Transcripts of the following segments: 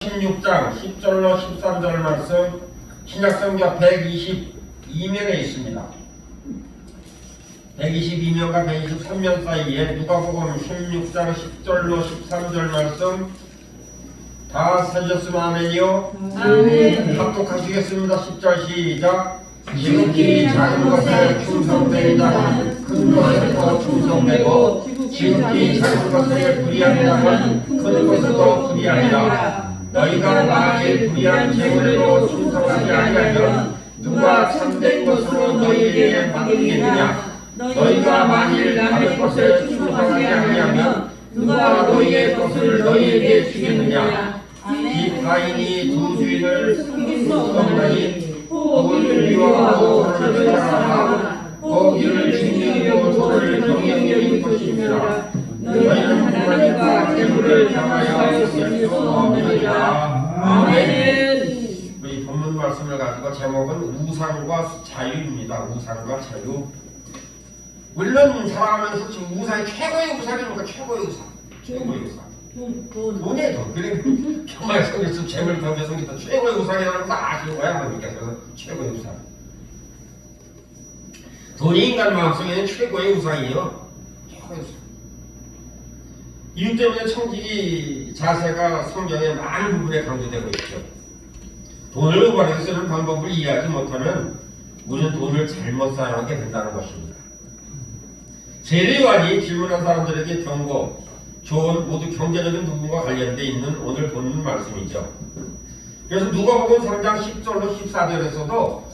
16장 10절로 13절 말씀 신약성경 122면에 있습니다. 122면과 123면 사이에 누가복음 16장 10절로 13절 말씀 다 찾으셨으면 아멘이요? 아멘. 합독하시겠습니다. 10절 시작. 지극히 작은 것에 충성된 자는 큰 것에 더 충성되고 지극히 작은 것에 불의한 자는 큰 것에 더 불의하리라. 너희가 만일 불의한 재물에도 충성하지 아니하면 누가 참된 것으로 너희에게 맡기겠느냐? 너희가 만일 남의 것에 충성하지 아니하면 누가 너희의 것을 너희에게 주겠느냐? 이 타인이 두 주인을 섬길 수 없나니 혹 이를 미워하고 저를 사랑하고 혹 이를 중요하고 저를 경영하는 것입니다. 너희는 하나님과 재물을 향하여 쓸 수 없느니라. 아멘. 우리 본문 말씀을 가지고 제목은 우상과 자유입니다. 우상과 자유. 우리는 살아가면서 지금 우상이 최고의 우상이 뭔가 최고의 우상. 최고의 우상. 돈에 돈. 그래 정말 성경에서 재물 경제 성경에서 최고의 우상이라는 거 아시는 거야 하나님께서. 최고의 우상. 돈이 인간 마음속에는 최고의 우상이요. 최고의 우상. 이유 때문에 청지기 자세가 성경에 많은 부분에 강조되고 있죠. 돈을 올바르게 쓰는 방법을 이해하지 못하면 우리는 돈을 잘못 사용하게 된다는 것입니다. 세례요한이 질문한 사람들에게 경고, 조언 모두 경제적인 부분과 관련되어 있는 오늘 본문 말씀이죠. 그래서 누가복음 3장 10절로 14절에서도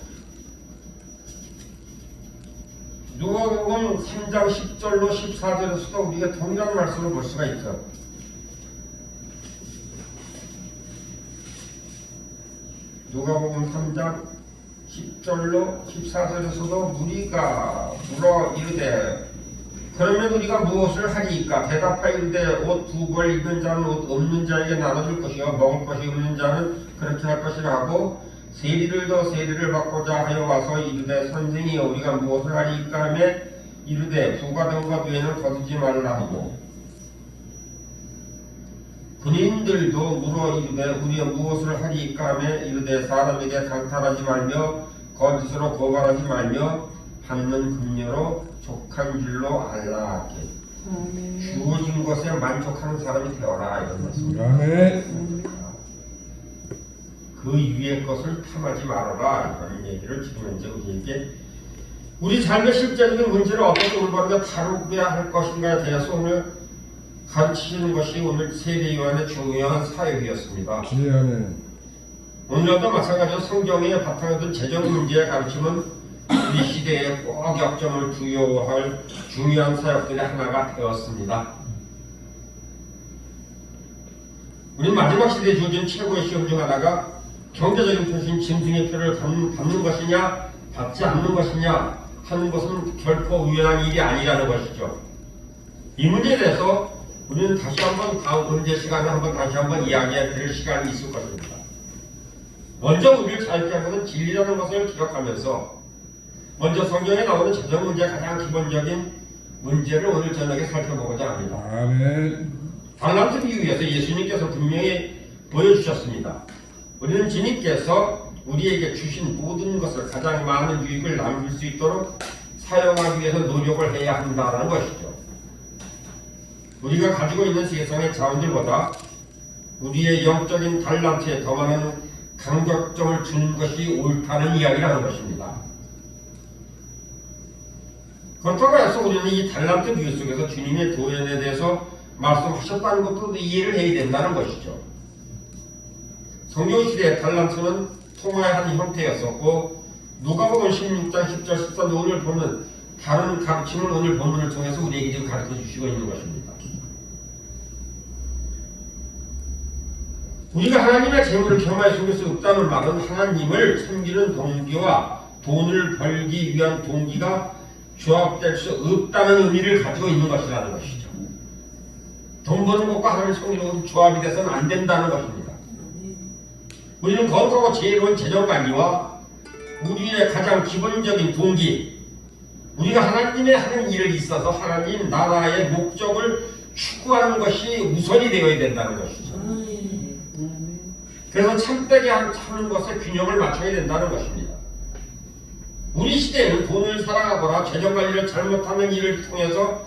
누가복음 3장 10절로 14절에서도 우리가 동일한 말씀을 볼 수가 있죠. 누가복음 3장 10절로 14절에서도 무리가 물어 이르되 그러면 우리가 무엇을 하리이까? 대답하여 이르되 옷 두 벌 입는 자는 옷 없는 자에게 나눠줄 것이요 먹을 것이 없는 자는 그렇게 할 것이라 하고 세리를 더 세리를 받고자 하여 와서 이르되 선생이여 우리가 무엇을 하리이까 하며 이르되 부과된 것 외에는 거두지 말라 하고 군인들도 물어 이르되 우리가 무엇을 하리이까 하며 이르되 사람에게 강탈하지 말며 거짓으로 고발하지 말며 받는 금료로 족한 줄로 알라. 주어진 것에 만족하는 사람이 되어라 이런 말씀. 그 위의 것을 탐하지 말아라 이런 얘기를 지금 이제 우리에게 우리 삶의 실제적인 문제를 어떻게 올바르게 다루어야 할 것인가에 대해서 오늘 가르치시는 것이 오늘 세례요한의 중요한 사역이었습니다. 오늘도 마찬가지로 성경에 바탕에 둔 재정 문제의 가르침은 우리 시대에 꼭 역점을 부여할 중요한 사역들의 하나가 되었습니다. 우리 마지막 시대에 주어진 최고의 시험 중 하나가 경제적인 표시인 짐승의 표를 받는 것이냐 받지 않는 것이냐 하는 것은 결코 우연한 일이 아니라는 것이죠. 이 문제에 대해서 우리는 다시 한번 다음 문제 시간에 다시 한번 이야기해 드릴 시간이 있을 것입니다. 먼저 우리를 자유케 하는 것은 진리라는 것을 기억하면서 먼저 성경에 나오는 재정 문제의 가장 기본적인 문제를 오늘 저녁에 살펴보고자 합니다. 아멘. 달란트 비유에서 예수님께서 분명히 보여주셨습니다. 우리는 주님께서 우리에게 주신 모든 것을 가장 많은 유익을 남길 수 있도록 사용하기 위해서 노력을 해야 한다는 것이죠. 우리가 가지고 있는 세상의 자원들보다 우리의 영적인 달란트에 더 많은 강격점을 주는 것이 옳다는 이야기라는 것입니다. 그렇다고 해서 우리는 이 달란트 비유 속에서 주님의 도연에 대해서 말씀하셨다는 것도 이해를 해야 된다는 것이죠. 성경 시대의 달란트는 통화의 한 형태였었고 누가복음 16장 10절 14절 오늘 보는 다른 가르침을 오늘 본문을 통해서 우리에게 지금 가르쳐 주시고 있는 것입니다. 우리가 하나님의 재물을 겸하여 숨길 수 없다는 말은 하나님을 섬기는 동기와 돈을 벌기 위한 동기가 조합될 수 없다는 의미를 가지고 있는 것이라는 것이죠. 돈 버는 것과 하나님을 섬기는 것은 조합이 돼서는 안 된다는 것입니다. 우리는 거룩하고 지혜로운 재정관리와 우리의 가장 기본적인 동기, 우리가 하나님의 하는 일에 있어서 하나님 나라의 목적을 추구하는 것이 우선이 되어야 된다는 것이죠. 그래서 참되게 하는 것에 균형을 맞춰야 된다는 것입니다. 우리 시대에는 돈을 살아가거나 재정관리를 잘못하는 일을 통해서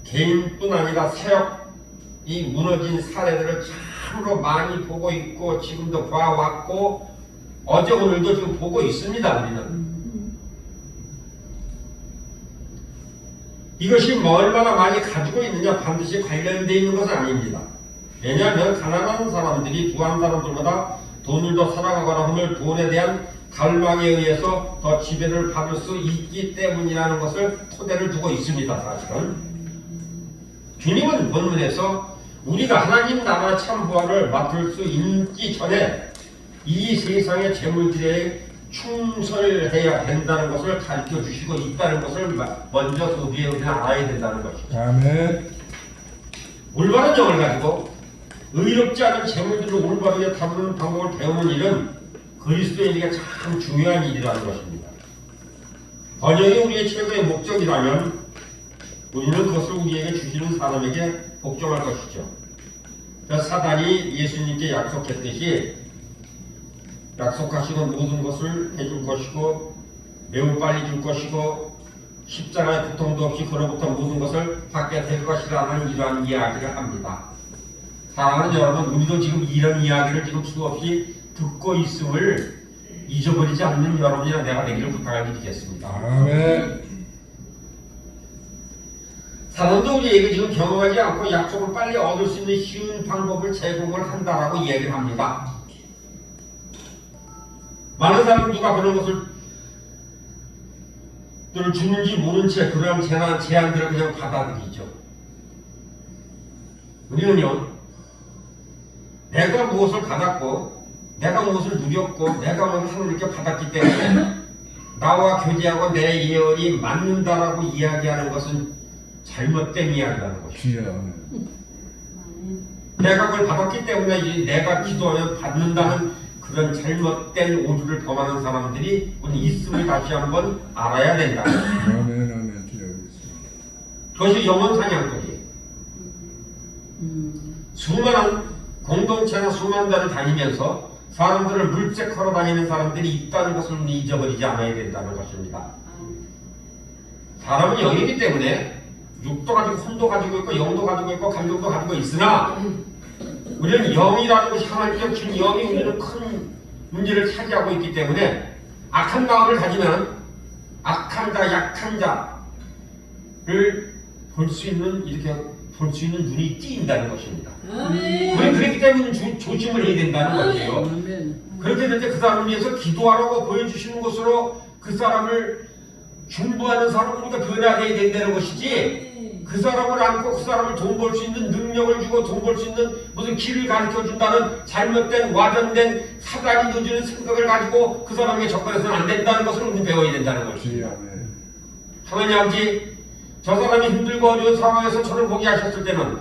개인뿐 아니라 세력이 무너진 사례들을 참으로 많이 보고 있고 지금도 봐왔고 어제 오늘도 지금 보고 있습니다. 우리는 이것이 뭐 얼마나 많이 가지고 있느냐 반드시 관련되어 있는 것은 아닙니다. 왜냐하면 가난한 사람들이 부한 사람들보다 돈을 더 살아가거나 하면 돈에 대한 갈망에 의해서 더 지배를 받을 수 있기 때문이라는 것을 토대를 두고 있습니다. 사실은 주님은 본문에서 우리가 하나님 나라 참부활을 맡을 수 있기 전에 이 세상의 재물들에 충성해야 된다는 것을 가르쳐 주시고 있다는 것을 먼저 소비에 우리는 알아야 된다는 것이죠. 아멘. 올바른 영을 가지고 의롭지 않은 재물들을 올바르게 다루는 방법을 배우는 일은 그리스도인에게 참 중요한 일이라는 것입니다. 번영이 우리의 최고의 목적이라면 우리는 그것을 우리에게 주시는 사람에게 복종할 것이죠. 사단이 예수님께 약속했듯이 약속하시는 모든 것을 해줄 것이고 매우 빨리 줄 것이고 십자가의 고통도 없이 그로부터 모든 것을 받게 될 것이라는 이러한 이야기를 합니다. 사랑하는 여러분, 우리도 지금 이런 이야기를 지금 수없이 듣고 있음을 잊어버리지 않는 여러분이나 내가 되기를 부탁을 드리겠습니다. 아멘. 사단도 우리에게 지금 경험하지 않고 약속을 빨리 얻을 수 있는 쉬운 방법을 제공을 한다라고 얘기를 합니다. 많은 사람은 누가 그런 것을 주는지 모른 채 그런 제안들을 그냥 받아들이죠. 우리는요, 내가 무엇을 받았고 내가 무엇을 누렸고 내가 무엇을 이렇게 받았기 때문에 나와 교제하고 내 예언이 맞는다라고 이야기하는 것은 잘못된 이야기라는 것이죠. 주여. 내가 그걸 받았기 때문에 내가 기도하면 받는다는 그런 잘못된 오류를 범하는 사람들이 우리 있음을 다시 한번 알아야 된다. 아멘. 아멘. 주여. 그것이 영혼 사냥꾼이에요. 수많은 공동체나 수많은 데를 다니면서 사람들을 물색하러 다니는 사람들이 있다는 것을 잊어버리지 않아야 된다는 것입니다. 사람은 영이기 때문에 육도 가지고 혼도 가지고 있고 영도 가지고 있고 감정도 가지고 있으나 우리는 영이라는 것이 하나님께서 준 영이 우리는 큰 문제를 차지하고 있기 때문에 악한 마음을 가지면 악한 자, 약한 자를 볼 수 있는 이렇게 볼 수 있는 눈이 띄인다는 것입니다. 우리는 그렇기 때문에 조심을 해야 된다는 것이에요. 그렇게 될 때 그 사람을 위해서 기도하라고 보여주시는 것으로 그 사람을 중보하는 사람을 우리가 변화해야 된다는 것이지 그 사람을 안고 그 사람을 돈 벌 수 있는 능력을 주고 돈 벌 수 있는 무슨 길을 가르쳐 준다는 잘못된 와전된 사단이 넣어주는 생각을 가지고 그 사람에게 접근해서는 안 된다는 것을 우리는 배워야 된다는 것입니다. 하나님 아버지, 저 사람이 힘들고 어려운 상황에서 저를 보게 하셨을 때는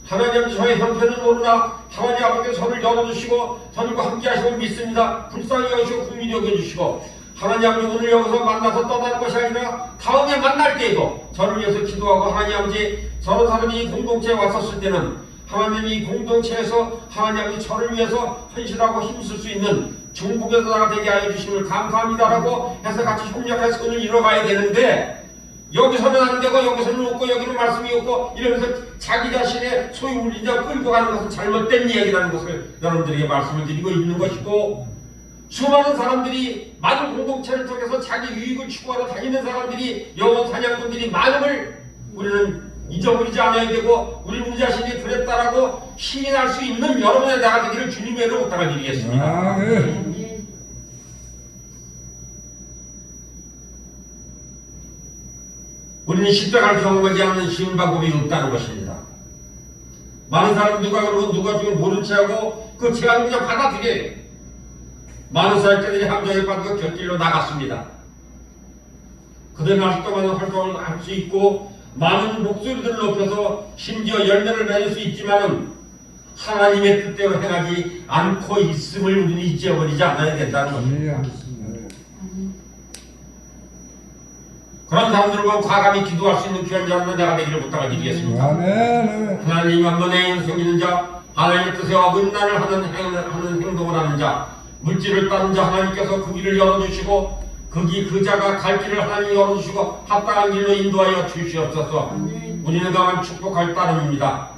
하나님 아버지 저의 형편은 모르나 하나님 아버지께서 저를 열어주시고 저들과 함께 하시고 믿습니다. 불쌍히 여기시고 국민이 여겨주시고 하나님 아버지 오늘 여기서 만나서 떠나는 것이 아니라 다음에 만날 때에도 저를 위해서 기도하고 하나님 아버지 저런 사람이 이 공동체에 왔었을 때는 하나님이 이 공동체에서 하나님 아버지 저를 위해서 헌신하고 힘쓸 수 있는 중복의 자가 되게 하여 주심을 감사합니다라고 해서 같이 협력해서 오늘 이뤄가야 되는데 여기서는 안 되고 여기서는 없고 여기는 말씀이 없고 이러면서 자기 자신의 소위 울리자 끌고 가는 것은 잘못된 얘기라는 것을 여러분들에게 말씀을 드리고 있는 것이고 수많은 사람들이 많은 공동체를 통해서 자기 유익을 추구하러 다니는 사람들이 영혼 사냥꾼들이 많음을 우리는 잊어버리지 않아야 되고 우리 자신이 그랬다라고 시인할 수 있는 여러분의 나가 되기를 주님의 이름으로 부탁드리겠습니다. 아멘. 우리는 십자가를 경험하지 않는 쉬운 방법이 없다는 것입니다. 많은 사람 누가 그러고 누가 지금 모른 체하고 그 제안을 그냥 받아들여요. 많은 사역자들이 함정에 빠지고 결길로 나갔습니다. 그들은 아직도 많은 활동을 할 수 있고 많은 목소리들을 높여서 심지어 열매를 맺을 수 있지만은 하나님의 뜻대로 행하지 않고 있음을 우리는 잊어버리지 않아야 된다는 것입니다. 그런 사람들과 과감히 기도할 수 있는 귀한 자는 내가 되기를 부탁을 드리겠습니다. 아멘. 하나님 한 번에 생기는 자, 하나님의 뜻에 어긋나를 하는 행동을 따르는 자, 물질을 따르는 자 하나님께서 그 길을 열어주시고 그 자가 갈 길을 하나님이 열어주시고 합당한 길로 인도하여 주시옵소서. 우리는 강한 축복할 따름입니다.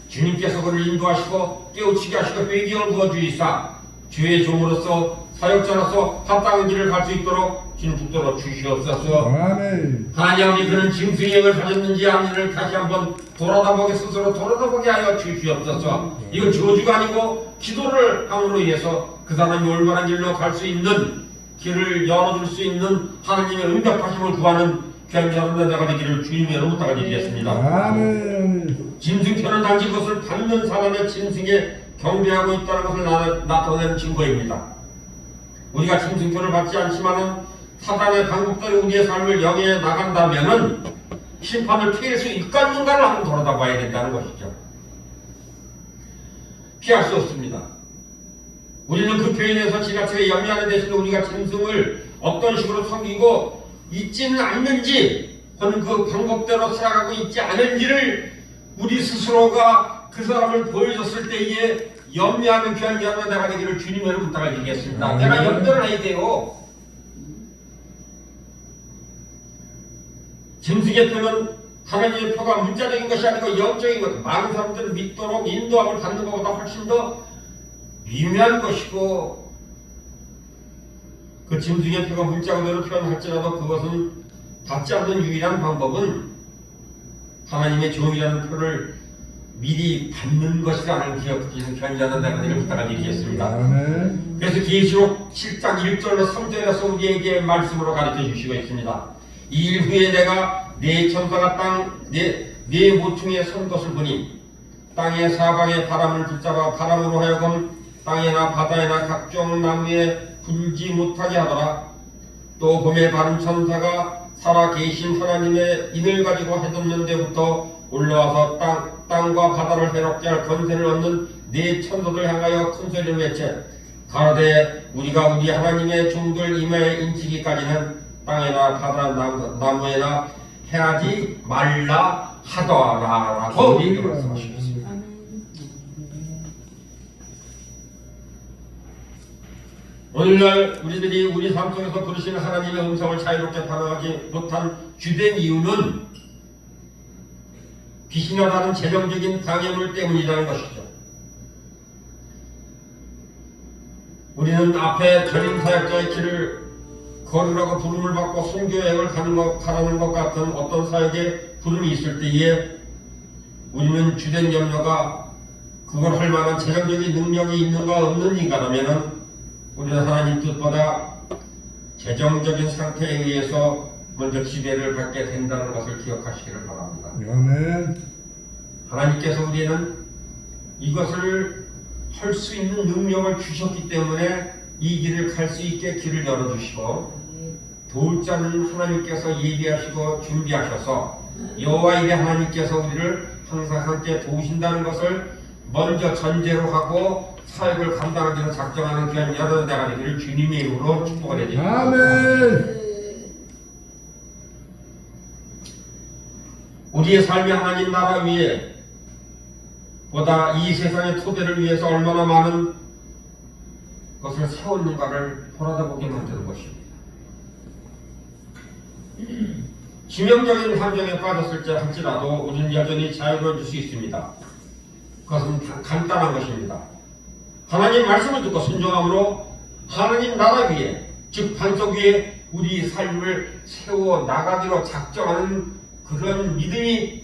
주님께서 그를 인도하시고 깨우치게 하시고 회개를 부어주이사 주의 종으로서 사역자로서 합당한 길을 갈 수 있도록 주님 붙들어 주시옵소서. 아멘. 하나님 아버지 그는 짐승행을 가졌는지 아닌지를 다시 한번 돌아다보게 스스로 돌아다보게 하여 주시옵소서. 이건 저주가 아니고 기도를 함으로 인해서 그 사람이 올바른 길로 갈 수 있는 길을 열어줄 수 있는 하나님의 응답하심을 구하는 귀한 여러분의 내가 되기를 주님의 이름으로 부탁드리겠습니다. 아멘. 짐승편은 단지 그것을 받는 사람의 짐승에 경배하고 있다는 것을 나타내는 증거입니다. 우리가 짐승편을 받지 않지만은 사단의 방법대로 우리의 삶을 영위해 나간다면은 심판을 피할 수 있겠는가를 한번 돌아다봐야 된다는 것이죠. 피할 수 없습니다. 우리는 그 표현에서 지나치게 염려하는 대신 우리가 짐승을 어떤 식으로 섬기고 있지는 않는지 혹은 그 방법대로 살아가고 있지 않은지를 우리 스스로가 그 사람을 보여줬을 때에 염려하는 귀한 여러분 내가 되기를 주님으로 부탁을 드리겠습니다. 내가 염려를 해야 돼요. 짐승의 표는 하나님의 표가 문자적인 것이 아니고 영적인 것. 많은 사람들은 믿도록 인도함을 받는 것보다 훨씬 더 미묘한 것이고 그 짐승의 표가 문자 그대로 표현할지라도 그것은 받지 않는 유일한 방법은 하나님의 종이라는 표를 미리 받는 것이라는 기억하시는 편지하는 내가 부탁을 드리겠습니다. 아멘. 그래서 계시록 7장 1절로 3절에서 우리에게 말씀으로 가르쳐 주시고 있습니다. 이 일 후에 내가 네 천사가 네 모퉁이에 선 것을 보니 땅의 사방에 바람을 붙잡아 바람으로 하여금 땅에나 바다에나 각종 나무에 불지 못하게 하더라. 또 봄에 다른 천사가 살아 계신 하나님의 인을 가지고 해돋는 데부터 올라와서 땅과 바다를 해롭게 할 권세를 얻는 네 천사들 향하여 큰 소리를 외쳐 가로되 우리가 우리 하나님의 종들 이마에 인치기까지는 땅에나 바다 나무에나 해하지 말라 하더라라고 얘기를 말씀하셨습니다. 오늘날 우리들이 우리 삶 속에서 부르시는 하나님의 음성을 자유롭게 반응하지 못한 주된 이유는 귀신과 다른 재정적인 방해물 때문이라는 것이죠. 우리는 앞에 전임 사역자의 길을 걸으라고 부름을 받고 선교여행을 가라는 것 같은 어떤 사역에 부름이 있을 때에 우리는 주된 염려가 그걸 할 만한 재정적인 능력이 있는가 없는지가라면은 우리는 하나님 뜻보다 재정적인 상태에 의해서 먼저 지배를 받게 된다는 것을 기억하시기를 바랍니다. 아멘. 하나님께서 우리는 이것을 할 수 있는 능력을 주셨기 때문에 이 길을 갈 수 있게 길을 열어주시고 도울 자는 하나님께서 예비하시고 준비하셔서 여호와의 하나님께서 우리를 항상 함께 도우신다는 것을 먼저 전제로 하고 사역을 감당하기로 작정하는 귀한 여러 대가 되기를 주님의 이름으로 축복을 해드립니다. 아멘. 우리의 삶이 하나님 나라 위에 보다 이 세상의 토대를 위해서 얼마나 많은 것을 세웠는가를 돌아다보게 만드는 것입니다. 치명적인 환경에 빠졌을 때 할지라도 우리는 여전히 자유로워질 수 있습니다. 그것은 간단한 것입니다. 하나님 말씀을 듣고 순종함으로 하나님 나라 위에 즉 반석 위에 우리 삶을 세워 나가기로 작정하는 그런 믿음이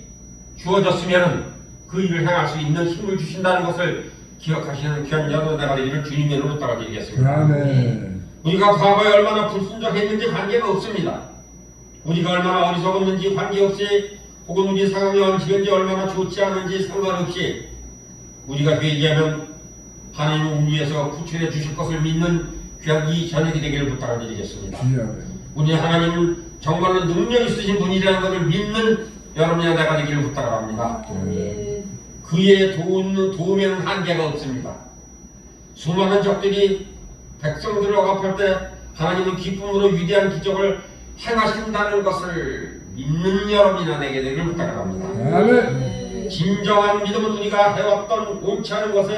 주어졌으면 그 일을 행할 수 있는 힘을 주신다는 것을 기억하시는 귀한 여러분 내가 되기를 주님의 이름으로 부탁드리겠습니다. 아멘. 우리가 과거에 얼마나 불순종했는지 관계가 없습니다. 우리가 얼마나 어리석었는지 관계없이 혹은 우리 상황이 언제든지 얼마나 좋지 않은지 상관없이 우리가 회개하면 하나님은 우리 위해서 구출해 주실 것을 믿는 귀한 이 저녁이 되기를 부탁을 드리겠습니다. 우리 하나님은 정말로 능력 있으신 분이라는 것을 믿는 여러분이나 내가 되기를 부탁을 합니다. 그의 도움에는 한계가 없습니다. 수많은 적들이 백성들을 억압할 때 하나님은 기쁨으로 위대한 기적을 행하신다는 것을 믿는 여러분이나 내게 되기를 부탁을 합니다. 아멘. 진정한 믿음은 우리가 해왔던 옳지 않은 것에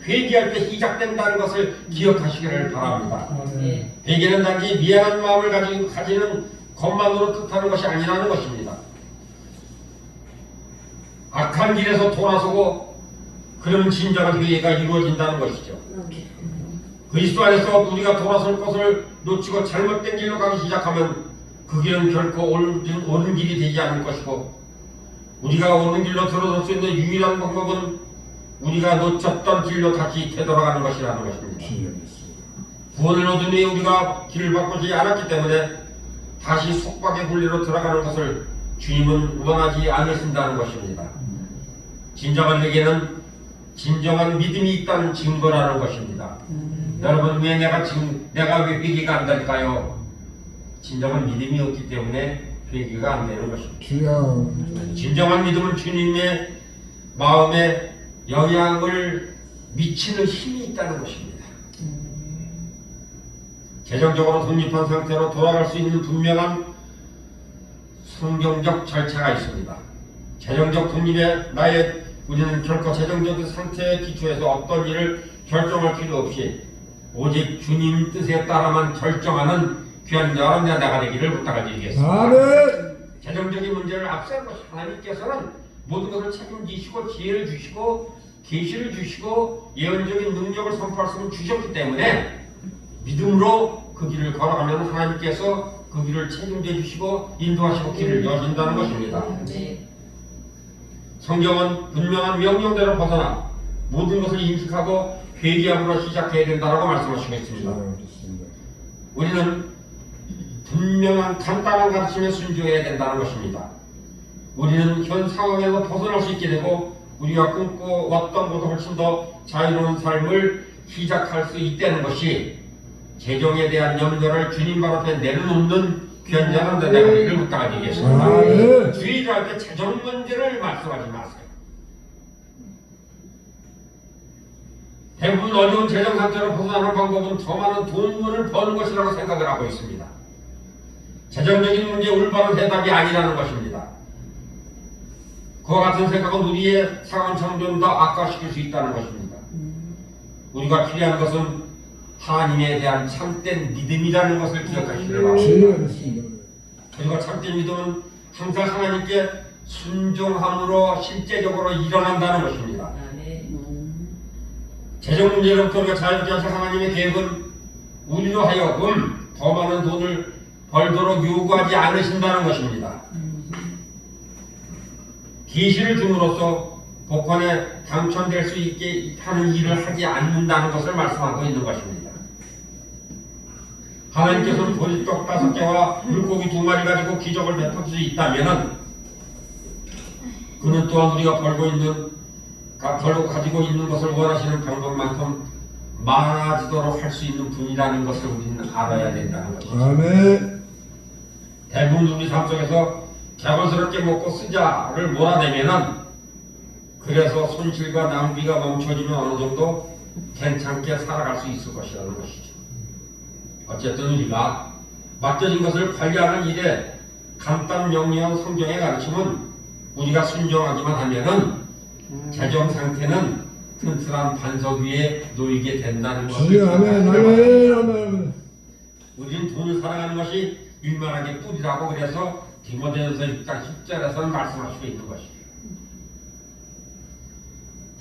회개할 때 시작된다는 것을 기억하시기를 바랍니다. 아멘. 회개는 단지 미안한 마음을 가지는 것만으로 뜻하는 것이 아니라는 것입니다. 악한 길에서 돌아서고 그러면 진정한 회개가 이루어진다는 것이죠. 그리스도 안에서 우리가 돌아설 것을 놓치고 잘못된 길로 가기 시작하면 그 길은 결코 옳은 길이 되지 않을 것이고, 우리가 옳은 길로 들어설 수 있는 유일한 방법은 우리가 놓쳤던 길로 다시 되돌아가는 것이라는 것입니다. 구원을 얻은 후에 우리가 길을 바꾸지 않았기 때문에 다시 속박의 굴레로 들어가는 것을 주님은 원하지 않으신다는 것입니다. 진정한 회개는 진정한 믿음이 있다는 증거라는 것입니다. 여러분, 왜 내가 왜 회개가 안 될까요? 진정한 믿음이 없기 때문에 회개가 안 되는 것입니다. 주여. 진정한 믿음은 주님의 마음에 영향을 미치는 힘이 있다는 것입니다. 재정적으로 독립한 상태로 돌아갈 수 있는 분명한 성경적 절차가 있습니다. 재정적 독립에 우리는 결코 재정적 상태에 기초해서 어떤 일을 결정할 필요 없이 오직 주님 뜻에 따라만 결정하는 귀한 여러분의 나가 되기를 부탁드리겠습니다. 아멘. 재정적인 문제를 앞세운 것이 하나님께서는 모든 것을 책임지시고 지혜를 주시고 계시를 주시고 예언적인 능력을 선포할 수 있는 주셨기 때문에 믿음으로 그 길을 걸어가면 하나님께서 그 길을 책임져 주시고 인도하시고 길을 여신다는 것입니다. 성경은 분명한 명령대로 벗어나 모든 것을 인식하고 회개함으로 시작해야 된다고 말씀하시고 있습니다. 우리는 분명한 간단한 가르침에 순종해야 된다는 것입니다. 우리는 현 상황에서 벗어날 수 있게 되고 우리가 꿈꿔왔던 것보다 훨씬 더 자유로운 삶을 시작할 수 있다는 것이 재정에 대한 염려를 주님 발 앞에 내려놓는 귀한 여러분들 내가 이를 부탁드리겠습니다. 주의할 때 재정 문제를 말씀하지 마세요. 대부분 어려운 재정 상태로 벗어나는 방법은 더 많은 돈을 버는 것이라고 생각을 하고 있습니다. 재정적인 문제에 올바른 해답이 아니라는 것입니다. 그와 같은 생각은 우리의 상황 점점 더 악화시킬 수 있다는 것입니다. 우리가 필요한 것은 하나님에 대한 참된 믿음이라는 것을 기억하시길 바랍니다. 그리고 참된 믿음은 항상 하나님께 순종함으로 실제적으로 일어난다는 것입니다. 재정 문제로부터 우리가 자유롭게 하신 하나님의 계획은 우리로 하여금 더 많은 돈을 벌도록 요구하지 않으신다는 것입니다. 계시를 줌으로써 복권에 당첨될 수 있게 하는 일을 하지 않는다는 것을 말씀하고 있는 것입니다. 하나님께서는 보리떡 5개와 물고기 2마리 가지고 기적을 베풀 수 있다면 그는 또한 우리가 벌고 가지고 있는 것을 원하시는 방법만큼 많아지도록 할 수 있는 분이라는 것을 우리는 알아야 된다는 것이죠. 아멘. 대부분 우리 삶 속에서 자본스럽게 먹고 쓰자를 몰아내면은 그래서 손실과 낭비가 멈춰지면 어느 정도 괜찮게 살아갈 수 있을 것이라는 것이죠. 어쨌든 우리가 맡겨진 것을 관리하는 일에 간단 명료한 성경의 가르침은 우리가 순종하기만 하면은 재정 상태는 튼튼한 반석 위에 놓이게 된다는 것을 아멘. 아멘. 우리는 돈을 사랑하는 것이 율만하게 뿌리라고 그래서 디모데전서 6장 10절에서는 말씀하시고 있는 것이에요.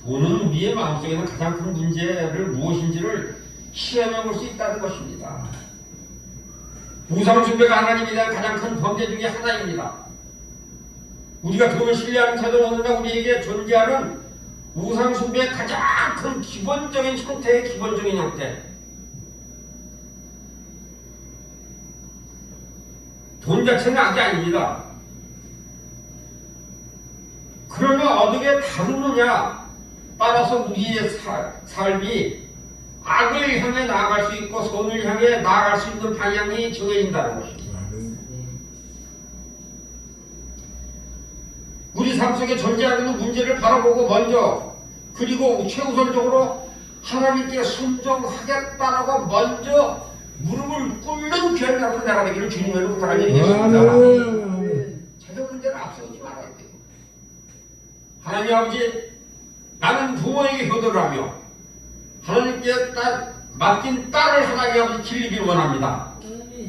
돈은 우리의 마음속에는 가장 큰 문제를 무엇인지를 시험해 볼 수 있다는 것입니다. 우상숭배가 하나님에 대한 가장 큰 범죄 중에 하나입니다. 우리가 돈을 신뢰하는 태도는 어느 날 우리에게 존재하는 우상숭배의 가장 큰 기본적인 형태의 기본적인 형태. 돈 자체는 악이 아닙니다. 그러나 어떻게 다루느냐 따라서 우리의 삶이 악을 향해 나아갈 수 있고 선을 향해 나아갈 수 있는 방향이 정해진다는 것입니다. 우리 삶 속에 존재하는 문제를 바라보고 먼저 그리고 최우선적으로 하나님께 순종하겠다라고 먼저 무릎을 꿇는 귀한 자로 나가기를 주님을 부탁드리겠습니다. 재정 문제를 앞세우지 말아야 돼요. 하나님 아버지, 나는 부모에게 효도를 하며 하나님께 맡긴 딸을 하나님 아버지 길리길 원합니다.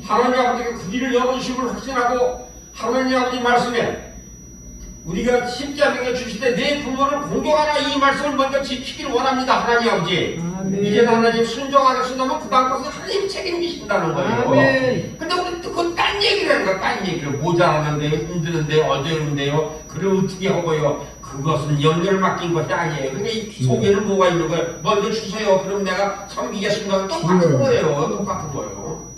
하나님 아버지가 그 길을 열어주심을 확신하고 하나님 아버지 말씀에 우리가 십자명에 주실 때 내 부모를 공경하라 이 말씀을 먼저 지키기를 원합니다. 하나님 아버지. 이제 하나님 순종 안 하신다면 그 다음 것은 하나님 책임지신다는 거예요. 근데 우리 또 그 딴 얘기를 하는 거야. 딴 얘기를 모자라는데요, 힘드는데요, 어려운데요. 그걸 어떻게 하고요. 그것은 염려를 맡긴 것이 아니에요. 근데 이 속에는 뭐가 있는 거예요. 먼저 주세요. 그럼 내가 섬기겠습니다. 똑같은 거예요. 똑같은 거예요.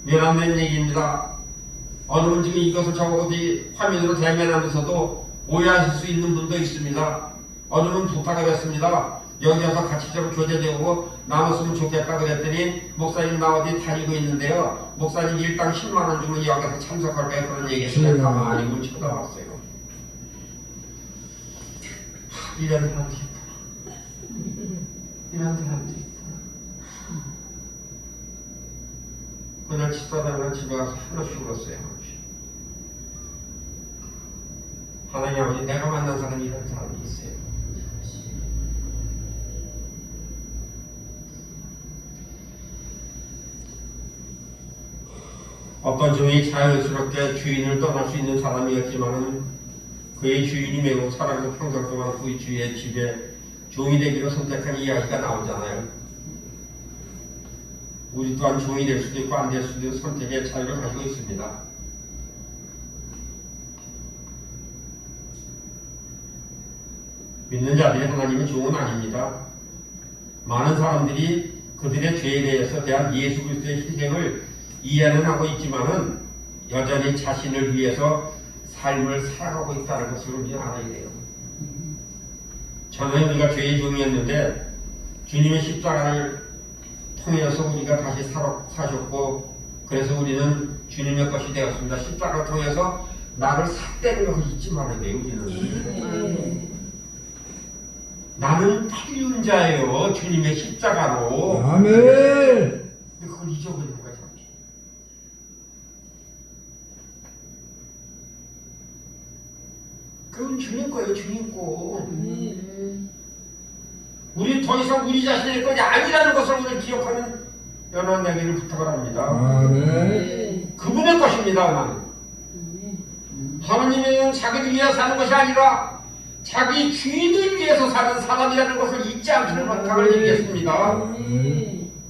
미안한 얘기입니다. 어느 분 지금 이것을 저거 어디 화면으로 대면하면서도 오해하실 수 있는 분도 있습니다. 어느 분 부탁을 했습니다. 여기 와서 같이 좀 교제되고 나눴으면 좋겠다 그랬더니 목사님 나 어디 다니고 있는데요. 목사님 일당 10만 원 주면 여기서 참석할까요? 그런 얘기했으면 가만히 문 쳐다봤어요. 이런 사람들이 있구나. 이런 사람들이 있구나. 그날 집사람은 집에 가서 하나씩 울었어요. 하나님 아버지 내가 만난 사람이 이런 사람이 있어요. 어떤 종이 자연스럽게 주인을 떠날 수 있는 사람이었지만 그의 주인이 매우 사랑하고 평생 동안 그 주의 집에 종이 되기로 선택한 이야기가 나오잖아요. 우리 또한 종이 될 수도 있고 안 될 수도 있고 선택의 자유를 가지고 있습니다. 믿는 자들이 하나님의 종은 아닙니다. 많은 사람들이 그들의 죄에 대한 예수 그리스도의 희생을 이해는 하고 있지만은 여전히 자신을 위해서 삶을 살아가고 있다는 것을 우리는 알아야 돼요. 저는 우리가 죄의 종이었는데 주님의 십자가를 통해서 우리가 다시 사셨고 그래서 우리는 주님의 것이 되었습니다. 십자가를 통해서 나를 샀다는 것을 잊지 말아야 돼요. 우리는 나는 팔륜자예요. 주님의 십자가로. 아멘. 근데 그걸 잊어버리는 거야. 그건 주님 거예요. 주님 거. 우리 더 이상 우리 자신의 것이 아니라는 것을 우리를 기억하는 연한 내기를 부탁을 합니다. 아멘. 그분의 것입니다. 나는. 하나님은 자기를 위해 사는 것이 아니라 자기 주인을 위해서 사는 사람이라는 것을 잊지 않기를 부탁을 드리겠습니다.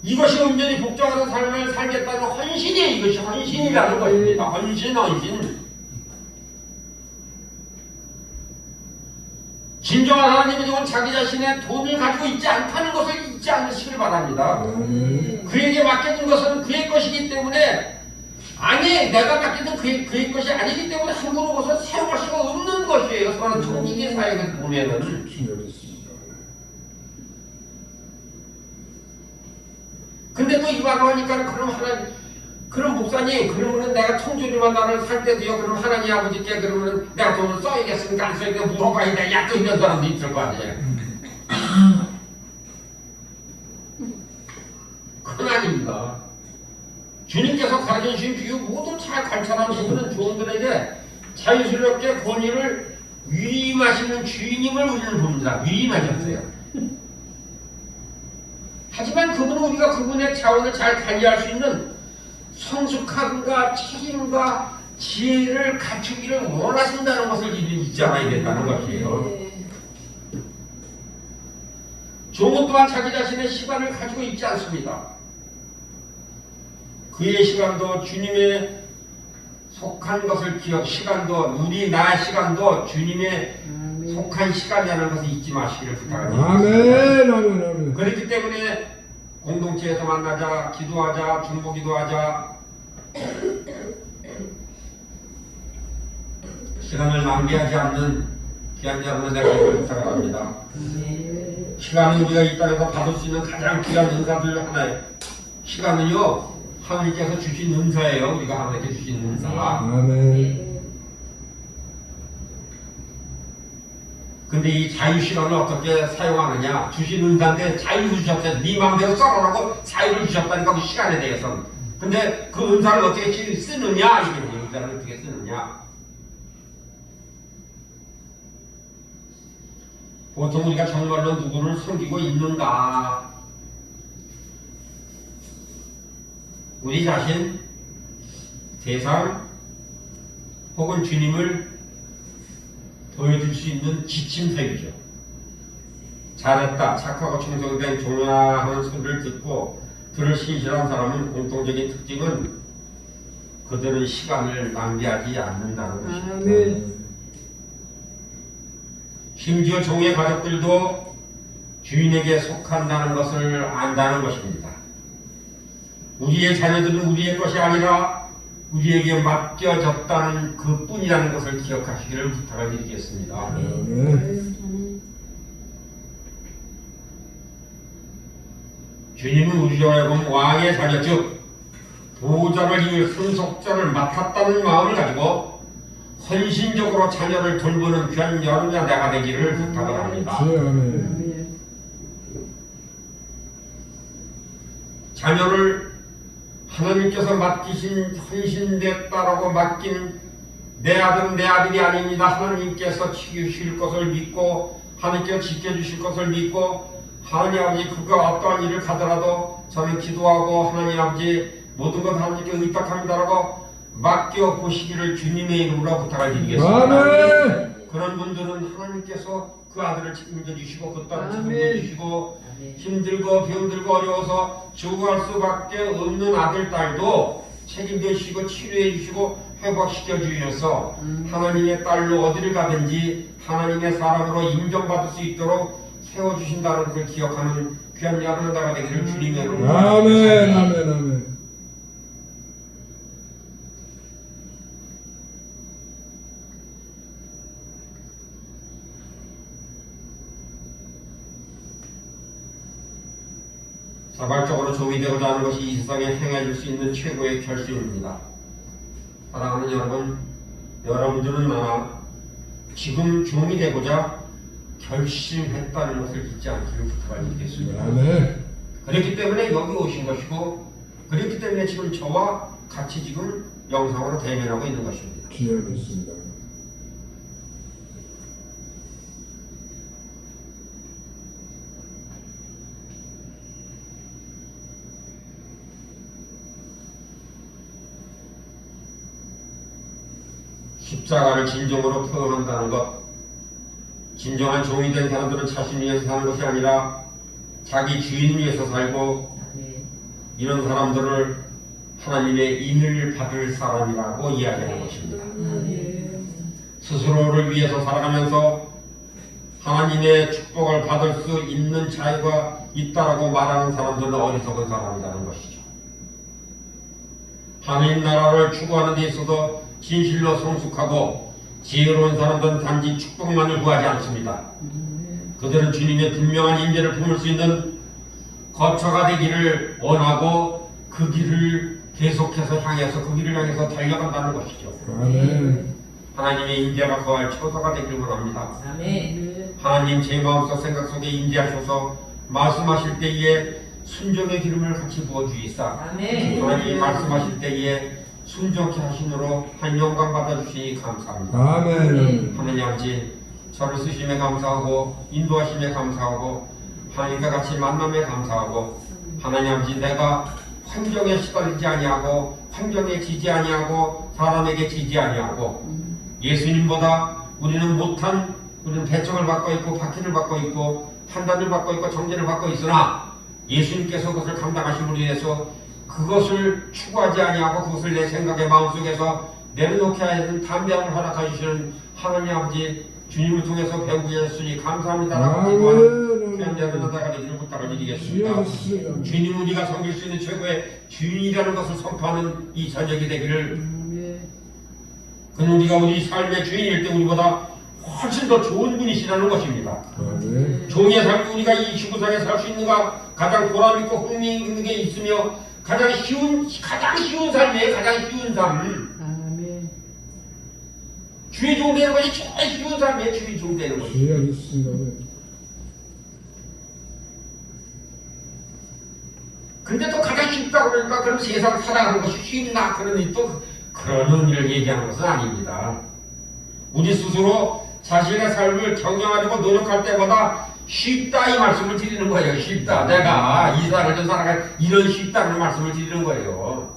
이것이 온전히 복종하는 삶을 살겠다는 헌신이 이것이 헌신이라는 것입니다. 헌신. 진정한 하나님의 종은 자기 자신의 돈을 가지고 있지 않다는 것을 잊지 않으시길 바랍니다. 그에게 맡겨진 것은 그의 것이기 때문에 내가 맡겨진 그의 것이 아니기 때문에 함부로 것을 사용할 수가 없는 것이에요. 저는 천지계 사역을 보면은 근데 또 이 말을 하니까 그럼 목사님 그러면은 내가 청주리만 나를 살 때도요 그럼 하나님 아버지께 그러면은 내가 돈을 써야겠습니까 안 써야겠습니까 물어봐야 돼 약간 이런 사람도 있을 거 아니에요. 그건 아닙니다. 주님께서 가르쳐주신 비유 모두 잘 관찰하면서 그런 종들에게 자유스럽게 권위를 위임하시는 주인임을 우리는 봅니다. 위임하셨어요. 하지만 그분은 우리가 그분의 자원을 잘 관리할 수 있는 성숙함과 책임과 지혜를 갖추기를 원하신다는 것을 잊지 않아야 된다는 것이에요. 종은 또한 자기 자신의 시간을 가지고 있지 않습니다. 그의 시간도 주님의 속한 것을 시간도 나의 시간도 주님의 속한 시간이라는 것을 잊지 마시기를 부탁합니다. 아멘. 그렇기 때문에 공동체에서 만나자, 기도하자, 중보기도하자. 시간을 낭비하지 않는 귀한 여러분의 내가 부탁합니다. 시간은 우리가 이 땅에서 받을 수 있는 가장 귀한 은사들 하나예요. 시간은요 하나님께서 주신 은사예요. 우리가 하나님께 주신 은사. 아멘. 근데 이 자유시간을 어떻게 사용하느냐. 주신 은사인데 자유를 주셨어요. 네 맘대로 써라라고 자유를 주셨다니까 그 시간에 대해서는. 근데 그 은사를 어떻게 쓰느냐. 이게 은사를 어떻게 쓰느냐. 보통 우리가 정말로 누구를 섬기고 있는가? 우리 자신, 세상, 혹은 주님을 보여줄 수 있는 지침서이죠. 잘했다, 착하고 충성된 종이야 하는 소리를 듣고 들을 신실한 사람은 공통적인 특징은 그들은 시간을 낭비하지 않는다는 것입니다. 아멘. 심지어 종의 가족들도 주인에게 속한다는 것을 안다는 것입니다. 우리의 자녀들은 우리의 것이 아니라 우리에게 맡겨졌다는 그 뿐이라는 것을 기억하시기를 부탁을 드리겠습니다. 아멘. 주님은 우리로 하여금 왕의 자녀 즉 보호자를 이을 상속자를 맡았다는 마음을 가지고 헌신적으로 자녀를 돌보는 귀한 여자가 되기를 부탁을 합니다. 아멘. 자녀를 하나님께서 맡기신 헌신됐다라고 맡긴 내 아들은 내 아들이 아닙니다. 하나님께서 지키실 것을 믿고 하나님께서 지켜주실 것을 믿고 하나님 아버지 그가 어떠한 일을 가더라도 저는 기도하고 하나님 아버지 모든 것 하나님께 의탁합니다라고 맡겨보시기를 주님의 이름으로 부탁을 드리겠습니다. 아멘. 그런 분들은 하나님께서 그 아들을 책임져 주시고 그 딸을 책임져 아멘. 주시고 힘들고 병들고 어려워서 죽어갈 수밖에 없는 아들 딸도 책임져 주시고 치료해 주시고 회복시켜 주셔서 하나님의 딸로 어디를 가든지 하나님의 사람으로 인정받을 수 있도록 세워주신다는 것을 기억하는 귀한 야르나다가 되기를 주님의 이름으로 아멘. 아멘. 아멘. 자발적으로 종이 되고자 하는 것이 이 세상에 행해질 수 있는 최고의 결심입니다. 사랑하는 여러분, 여러분들은 나나 지금 종이 되고자 결심했다는 것을 잊지 않기를 부탁을 드리겠습니다. 아멘. 그렇기 때문에 여기 오신 것이고 그렇기 때문에 지금 저와 같이 지금 영상으로 대면하고 있는 것입니다. 기억했습니다. 십자가를 진정으로 표현한다는 것, 진정한 종이 된 사람들은 자신 위해서 사는 것이 아니라 자기 주인 위해서 살고 이런 사람들을 하나님의 인을 받을 사람이라고 이야기하는 것입니다. 스스로를 위해서 살아가면서 하나님의 축복을 받을 수 있는 자유가 있다라고 말하는 사람들은 어리석은 사람이라는 것이죠. 하나님 나라를 추구하는 데 있어서 진실로 성숙하고 지혜로운 사람들은 단지 축복만을 구하지 않습니다. 그들은 주님의 분명한 인재를 품을 수 있는 거처가 되기를 원하고 그 길을 계속해서 향해서 그 길을 향해서 달려간다는 것이죠. 아멘. 하나님의 인재가 거할 처소가 되기를 원합니다. 아멘. 하나님 제 마음속 생각 속에 인재하셔서 말씀하실 때에 순종의 기름을 같이 부어주이사 아멘. 하나님이 말씀하실 때에 순종케 하심으로 한 영광 받아주시니 감사합니다. 아멘. 하나님 아버지 저를 쓰심에 감사하고 인도하심에 감사하고 하나님과 같이 만남에 감사하고 하나님 아버지 내가 환경에 시달리지 아니하고 환경에 지지 아니하고 사람에게 지지 아니하고 예수님보다 우리는 못한 우리는 배척을 받고 있고 박해를 받고 있고 판단을 받고 있고 정죄를 받고 있으나 예수님께서 그것을 감당하심으로 인해서 그것을 추구하지 아니하고 그것을 내 생각의 마음속에서 내려놓게 하는 담대함을 허락해 주시는 하나님 아버지 주님을 통해서 배우게 했으니 감사합니다라고 기도하는 귀한 자들나다가 되기를 부탁을 드리겠습니다. 주님 우리가 섬길 수 있는 최고의 주인이라는 것을 선포하는 이 저녁이 되기를 그는 우리가 우리 삶의 주인일 때 우리보다 훨씬 더 좋은 분이시라는 것입니다. 아멘. 종의 삶이 우리가 이 지구상에 살 수 있는가 가장 보람있고 흥미 있는 게 있으며 가장 쉬운 삶이에요. 가장 쉬운 삶. 아멘. 주의 종 되는 것이 제일 쉬운 삶이에요. 주의 종 되는 것이. 기억했습니다. 근데 또 가장 쉽다 그러니까 그럼 세상 살아가는 것이 쉽나 그러니 또 그런 의미를 얘기하는 것은 아닙니다. 우리 스스로 자신의 삶을 경영하려고 노력할 때보다 쉽다 이 말씀을 드리는 거예요. 쉽다. 내가 이 사람을 저 살아가 이런 쉽다는 말씀을 드리는 거예요.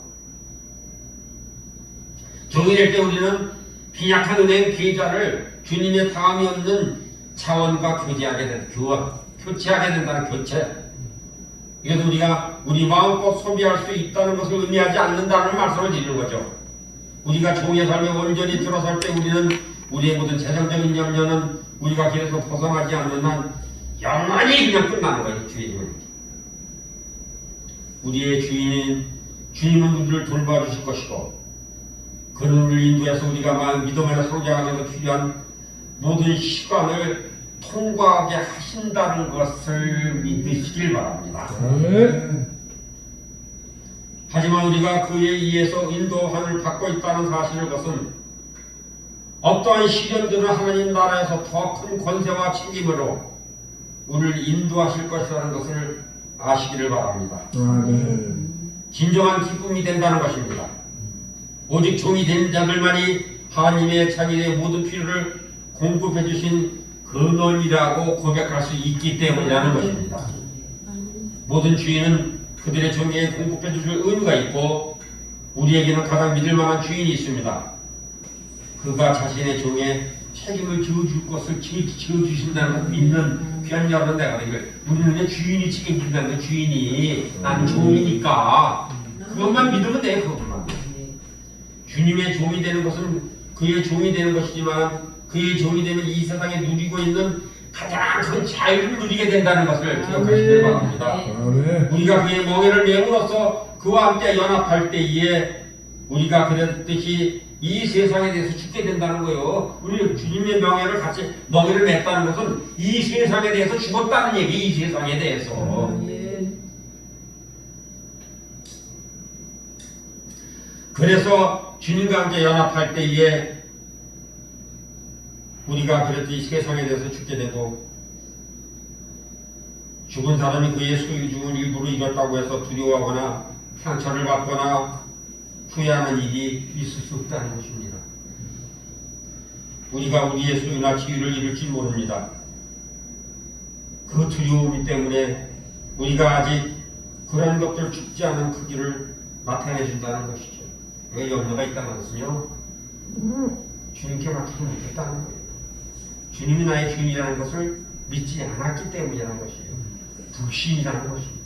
종이 될 때 우리는 빈약한 은행 계좌를 주님의 다음이 없는 자원과 교체하게 된다는 교체. 이것은 우리가 우리 마음껏 소비할 수 있다는 것을 의미하지 않는다는 말씀을 드리는 거죠. 우리가 종의 삶에 온전히 들어설 때 우리는 우리의 모든 재정적인 염려는 우리가 길에서 벗어나지 않는 한 영원히 그냥 끝나는 거예요. 주인은 우리의 주인인 주님은 우리를 돌봐주실 것이고 그는 우리를 인도해서 우리가 믿음으로 성장하는 데 필요한 모든 시간을 통과하게 하신다는 것을 믿으시길 바랍니다. 아멘. 하지만 우리가 그에 의해서 인도함을 받고 있다는 사실을 것은 어떠한 시련들은 하나님 나라에서 더 큰 권세와 책임으로 우리를 인도하실 것이라는 것을 아시기를 바랍니다. 아멘. 진정한 기쁨이 된다는 것입니다. 오직 종이 된 자들만이 하나님의 자기의 모든 필요를 공급해 주신 근원이라고 고백할 수 있기 때문이라는 것입니다. 모든 주인은 그들의 종에게 공급해 주실 의무가 있고 우리에게는 가장 믿을 만한 주인이 있습니다. 그가 자신의 종에 책임을 지어줄 것을 지어주신다는 것을 믿는 귀한 여러분 내가 우리는 주인이 책임진다는 거 주인이 난 종이니까 그것만 믿으면 돼. 그것만. 주님의 종이 되는 것은 그의 종이 되는 것이지만 그의 종이 되면 이 세상에 누리고 있는 가장 큰 자유를 누리게 된다는 것을 기억하시길 바랍니다. 아멘. 우리가 그의 멍에를 메물어서 그와 함께 연합할 때에 우리가 그랬듯이 이 세상에 대해서 죽게 된다는 거예요. 우리 주님의 멍에를 맸다는 것은 이 세상에 대해서 죽었다는 얘기. 이 세상에 대해서. 그래서 주님과 함께 연합할 때에 우리가 그랬듯이 세상에 대해서 죽게 되고 죽은 사람이 그의 소유주문 일부를 잃었다고 해서 두려워하거나 상처를 받거나 후회하는 일이 있을 수 없다는 것입니다. 우리가 우리의 소유나 지위를 잃을지 모릅니다. 그 두려움 때문에 우리가 아직 그런 것들 죽지 않은 크기를 나타내 준다는 것이죠. 왜 염려가 있다는 것은요, 주님께 맡기지 못했다는 거예요. 주님이 나의 주인이라는 것을 믿지 않았기 때문이라는 것이에요. 불신이라는 것입니다.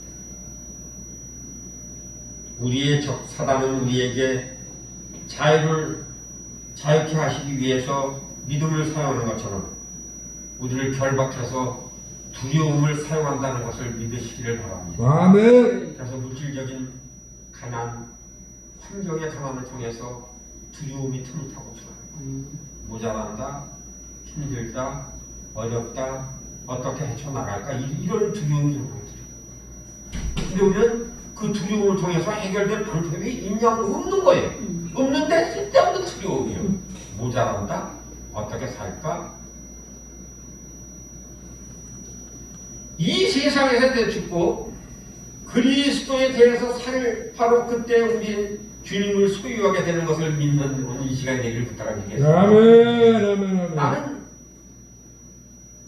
우리의 적 사단은 우리에게 자유케 하시기 위해서 믿음을 사용하는 것처럼 우리를 결박해서 두려움을 사용한다는 것을 믿으시기를 바랍니다. 아멘. 그래서 물질적인 가난, 환경의 가난을 통해서 두려움이 틈을 타고 들어요. 모자란다, 힘들다, 어렵다, 어떻게 헤쳐나갈까 이런 두려움이 들어요. 근데 우리는 그 두려움을 통해서 해결될 방법이 있냐 없는 거예요. 없는데 쓸데없는 두려움이에요. 모자란다, 어떻게 살까? 이 세상에서 내 죽고 그리스도에 대해서 살 바로 그때 우리 주님을 소유하게 되는 것을 믿는 오늘 이 시간에 되기를 부탁드리겠습니다. 아멘. 아멘. 나는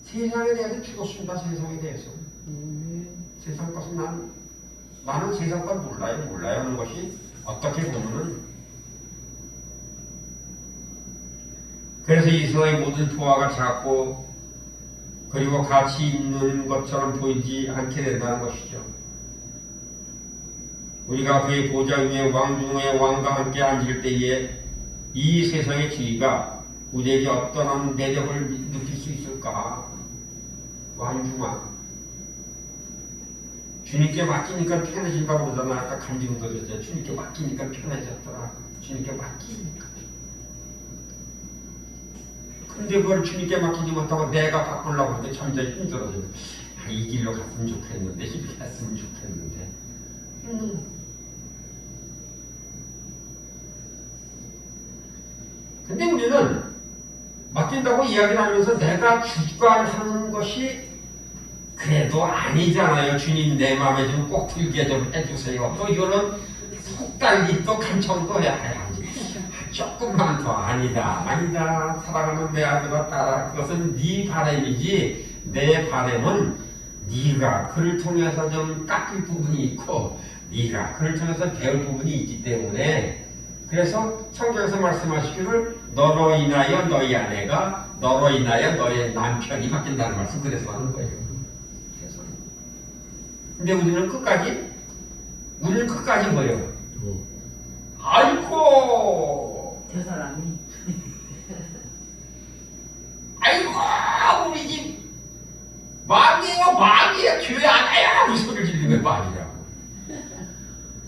세상에 대해서 죽었습니다. 세상에 대해서. 세상 것은 나는 세상 것 몰라요 하는 것이 어떻게 보면은 그래서 이 세상의 모든 도화가 작고 그리고 가치 있는 것처럼 보이지 않게 된다는 것이죠. 우리가 그의 보좌 위에 왕중의 왕과 함께 앉을 때에 이 세상의 지위가 우리에게 어떠한 매력을 느낄 수 있을까? 왕중아, 주님께 맡기니까 편해진다고 그러잖아. 아까 간증도 그랬잖아. 주님께 맡기니까 편해졌더라. 주님께 맡기니까. 근데 그걸 주님께 맡기지 못하고 내가 바꾸려고 하는데 점점 힘들어져요. 이 길로 갔으면 좋겠는데, 이렇게 갔으면 좋겠는데. 근데 우리는 맡긴다고 이야기를 하면서 내가 주관하는 것이 그래도 아니잖아요. 주님 내 마음에 좀 꼭 들게 좀 해주세요. 또 이거는 속 달기 또 간청도 해야지. 조금만 더 아니다 사랑하는 내 아들아 딸아 그것은 네 바람이지 내 바람은 네가 그를 통해서 좀 깎일 부분이 있고 네가 그를 통해서 배울 부분이 있기 때문에 그래서 성경에서 말씀하시기를 너로 인하여 너희 아내가 너로 인하여 너의 남편이 바뀐다는 말씀 그래서 하는 거예요. 그래서 근데 우리는 끝까지 뭐예요? 아이고 저 사람이 아이고 우리 집 마귀야 교회 안 와야 이 소리를 지르는 게 마귀라고.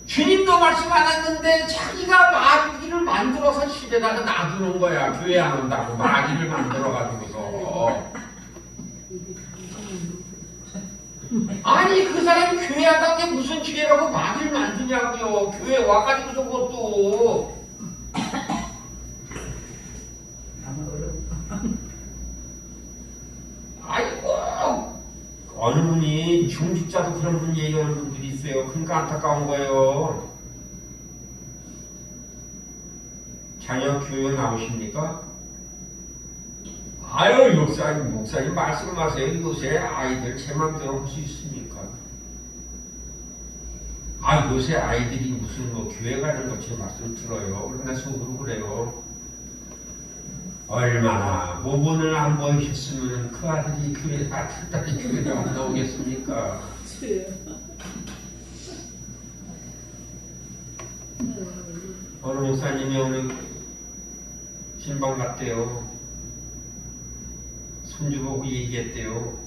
주님도 말씀 안 했는데 자기가 마귀를 만들어서 집에다가 놔두는 거야. 교회 안 온다고 마귀를 만들어 가지고서. 아니 그 사람이 교회 한다는 게 무슨 죄라고 마귀를 만드냐고요. 교회 와가지고 저것도. 아이고 어느 분이 중직자도 그런 분 얘기하는 분들이 있어요. 그러니까 안타까운 거예요. 자녀 교회 나오십니까? 아유 목사님 말씀하세요. 요새 아이들 제 맘대로 할 수 있습니까? 아 요새 아이들이 무슨 뭐 교회 가는 것처럼 말씀 들어요. 그런데 속으로 그래요. 얼마나 모본을 안 보이셨으면 그 아들이 교회 같은 딸이 교회에 안 나오겠습니까? 어느 목사님이 오늘 신방 갔대요. 손주 보고 얘기했대요.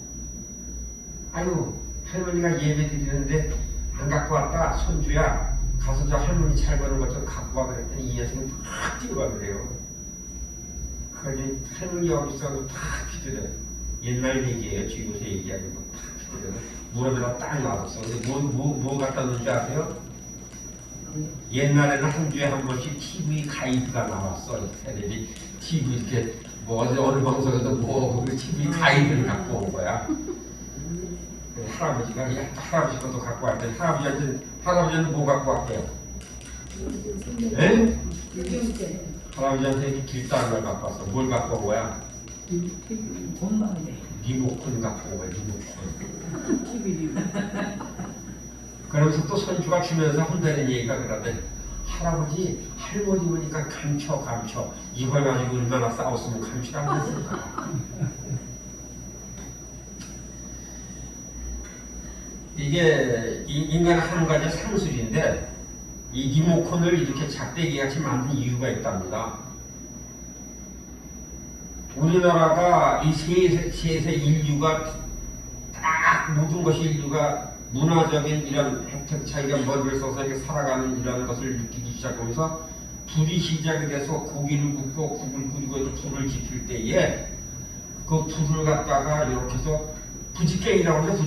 아유 할머니가 예배 드리는데 안 갖고 왔다. 손주야 가서 저 할머니 잘 거는 것 좀 갖고 와 그랬더니 이 녀석이 팍 뛰어가 그래요. 그러니 할머니 여기 있어도 탁 피드려. 옛날 얘기예요. 지금 요새 얘기하는 거 탁 피드려. 무릎에다 딱 놔뒀어. 근데 뭐 갖다 놓은지 아세요? 옛날에는 한 주에 한 번씩 TV 가이드가 나왔어. 텔레비 TV 이렇게 뭐 어느 방송에도 뭐 TV 가이드를 갖고 온 거야. 할아버지가 할아버지 것도 갖고 왔대. 할아버지는 뭐 갖고 왔대요? 에? 할아버지한테 길다는 걸 갖고 왔어. 뭘 갖고 온 거야? 리모컨 갖고 온 거야. 리모컨. 그러면서 또 손주가 주면서 한다는 얘기가 그러대. 할아버지 할머니 보니까 감춰 이걸 가지고 얼마나 싸웠으면 감추를 안 했을까. 이게 인간의 한 가지 상술인데 이 리모컨을 이렇게 작대기같이 만든 이유가 있답니다. 우리나라가 이 세세 인류가 딱 모든 것이 인류가 문화적인 이런 혜택 차이가 머리를 써서 이렇게 살아가는 이런 것을 느끼기 시작하면서 불이 시작이 돼서 고기를 굽고 국을 끓이고 불을 지필 때에 그 불을 갖다가 이렇게 해서 부지깽이라고 해서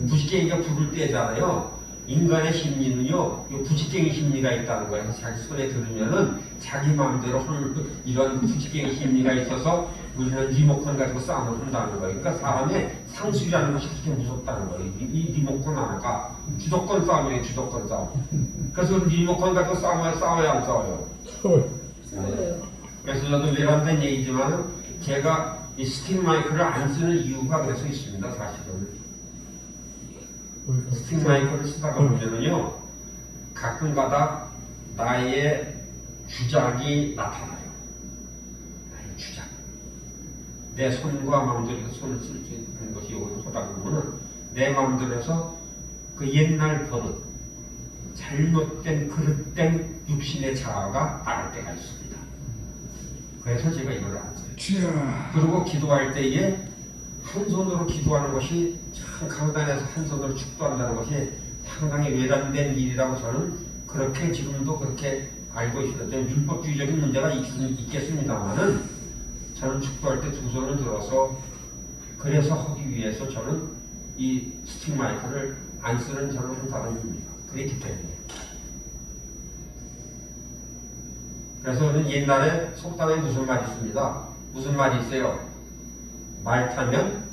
부지깽이가 불을 떼잖아요. 인간의 심리는요, 부지깽이 심리가 있다는 거예요. 자기 손에 들으면은 자기 마음대로 이런 부지깽이 심리가 있어서 우리는 리모컨 가지고 싸움을 한다는 거예요. 그러니까 사람의 상술이라는 것이 그렇게 무섭다는 거예요. 이 리모컨 하나가 주도권 싸움이에요. 주도권 싸움. 그래서 리모컨 가지고 싸워야 안 싸워요? 싸워요. 그래서 저도 외람된 얘기지만 제가 이 스틱 마이크를 안 쓰는 이유가 그래서 있습니다. 사실은 스틱 마이크를 쓰다가 보면은요 가끔가다 나의 주작이 나타나요. 나의 주작. 내 손과 마음대로 손을 쓸 수 있는 것이 여기서 하다 보면은 내 마음대로 해서 그 옛날 버릇, 잘못된 그릇된 육신의 자아가 나갈 때가 있습니다. 그래서 제가 이걸 안 써요. 그리고 기도할 때에 한 손으로 기도하는 것이 참 강단에서 한 손으로 축도한다는 것이 상당히 외람된 일이라고 저는 그렇게 지금도 그렇게 알고 있습니다. 율법주의적인 문제가 있겠습니다만은 저는 축도할 때 두 손을 들어서 그래서 하기 위해서 저는 이 스틱 마이크를 안 쓰는 저는 한 사람입니다. 그렇기 때문에. 그래서 저는 옛날에 속담에 무슨 말이 있습니다. 무슨 말이 있어요? 말 타면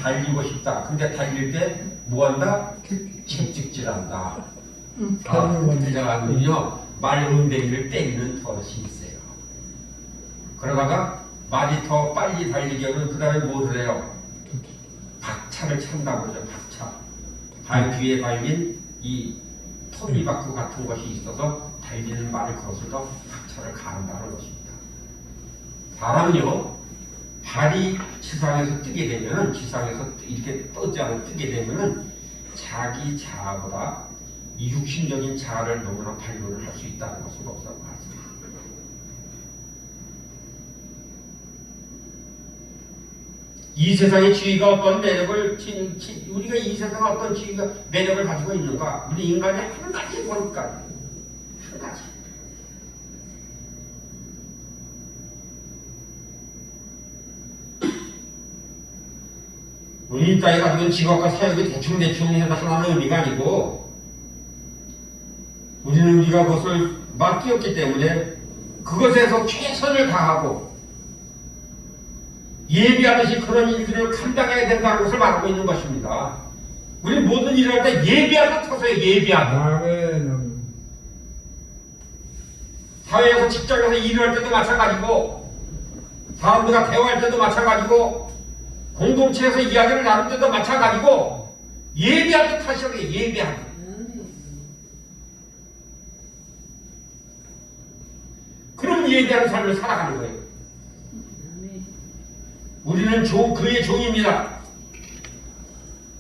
달리고 싶다. 근데 달릴 때 뭐한다? 책찍질한다. 제가 하면요 말음대기를 때리는 버릇이 있어요. 그러다가 말이 더 빨리 달리게 하면 그 다음에 뭐를 해요? 박차를 찬다고 그러죠. 박차. 발 뒤에 달린 이 토미바퀴 같은 것이 있어서 달리는 말을 거슬러 박차를 가른다는 것입니다. 사람은요, 발이 지상에서 뜨게 되면은, 지상에서 이렇게 떠지 않고 뜨게 되면은 자기 자아보다 이 육신적인 자아를 너무나 발견을 할 수 있다는 것을 없다고 말씀합니다. 이 세상의 지위가 어떤 매력을 우리가 이 세상에 어떤 지위가 매력을 가지고 있는가? 우리 인간이 한 가지 보니까 한 가지. 우리 이 땅에 가지고 있는 직업과 사역이 대충 하나는 의미가 아니고 우리는 우리가 그것을 맡겼기 때문에 그것에서 최선을 다하고 예비하듯이 그런 일들을 감당해야 된다는 것을 말하고 있는 것입니다. 우리 모든 일을 할 때 예비하듯 터서요. 예비하듯. 아멘. 사회에서 직장에서 일을 할 때도 마찬가지고 사람들과 대화할 때도 마찬가지고 공동체에서 이야기를 나눌 때도 마찬가지고 예비하듯 하셔야 돼요. 예비하듯. 그런 예비하는 삶을 살아가는 거예요. 우리는 그의 종입니다.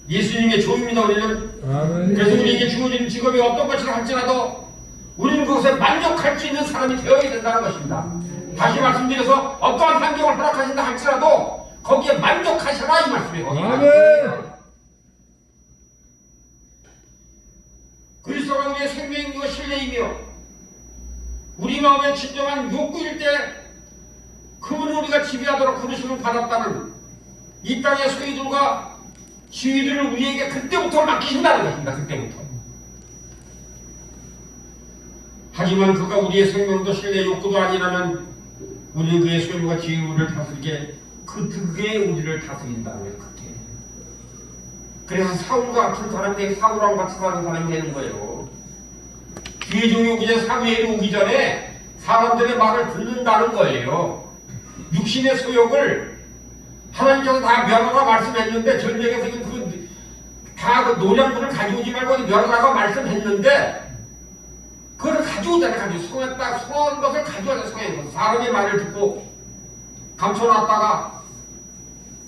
예수님의 종입니다. 우리는. 아멘. 그래서 우리에게 주어진 직업이 어떤 것이라 할지라도 우리는 그것에 만족할 수 있는 사람이 되어야 된다는 것입니다. 다시 말씀드려서 어떠한 환경을 허락하신다 할지라도 거기에 만족하셔라 이 말씀이에요. 아멘. 그리스도가 우리의 생명이고 신뢰이며 우리 마음의 진정한 욕구일 때 그분은 우리가 지배하도록 부르심을 받았다는 이 땅의 소유들과 지위들을 우리에게 그때부터 맡기신다는 것입니다. 그때부터. 하지만 그가 우리의 생명도 신뢰 욕구도 아니라면 우리는 그의 소유와 지위를 다스리게 그게 우리를 다스린다는 거예요. 그게. 그래서 사울과 같은 사람이 되게 사울왕 같이 사는 사람이 되는 거예요. 주의 종이 오기 전에 사무엘이 오기 전에 사람들의 말을 듣는다는 거예요. 육신의 소욕을 하나님께서 다 멸하라 말씀했는데 전쟁에서 다 노량물을 가지고 오지 말고 멸하라고 말씀했는데 그걸 가져오잖아요. 가지고 성한 것을 가져오잖아요. 성한 것. 사람의 말을 듣고 감춰놨다가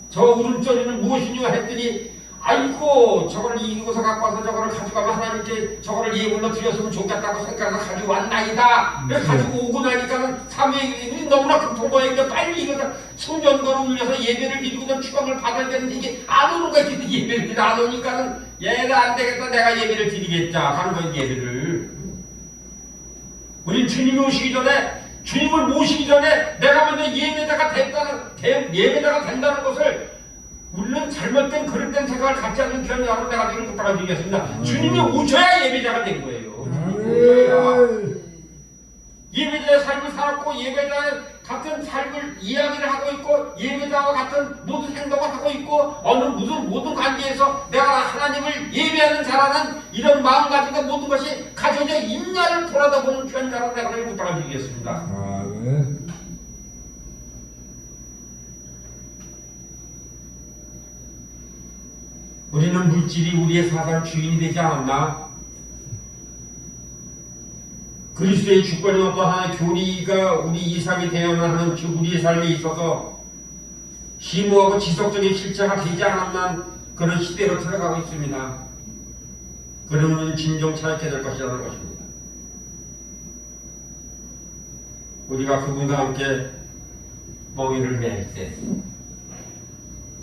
저 울음소리는 무엇이냐 했더니 아이고 저걸 이곳에 갖고 와서 저거를 가져가면 하나님께 저거를 예물로 드렸으면 좋겠다고 생각해서 가져왔나이다. 가지고 오고 나니까는 사무엘이 너무나 급한 거예요. 빨리 이거 성전거를 울려서 예배를 드리고 축원을 받아야 되는데 이게 안 오는 거야. 예배를 안 오니까는 얘가 안 되겠다. 내가 예배를 드리겠다 하는 거예요. 예배를. 우린 주님이 오시기 전에 주님을 모시기 전에 내가 먼저 예배자가 된다는 것을 우리는 잘못된 그릇된 생각을 갖지 않는 귀한 여러분 내가 지금 부탁을 드리겠습니다. 주님이 오셔야 예배자가 된 거예요. 예배자의 삶을 살았고 예배자의 같은 삶을 이야기를 하고 있고 예배자와 같은 모든 행동을 하고 있고 모든 관계에서 내가 하나님을 예배하는 자라는 이런 마음가짐과 모든 것이 가져져 있냐를 돌아다보는 귀한 여러분 내가 지금 부탁을 드리겠습니다. 아멘. 우리는 물질이 우리의 사상 주인이 되지 않았나? 그리스도의 주권이 어떠한 교리가 우리 이상이 되어나는 우리의 삶에 있어서 심오하고 지속적인 실체가 되지 않았나 그런 시대로 들어가고 있습니다. 그러면 진정 찾게 될 것이라는 것입니다. 우리가 그분과 함께 멍에를 맬 때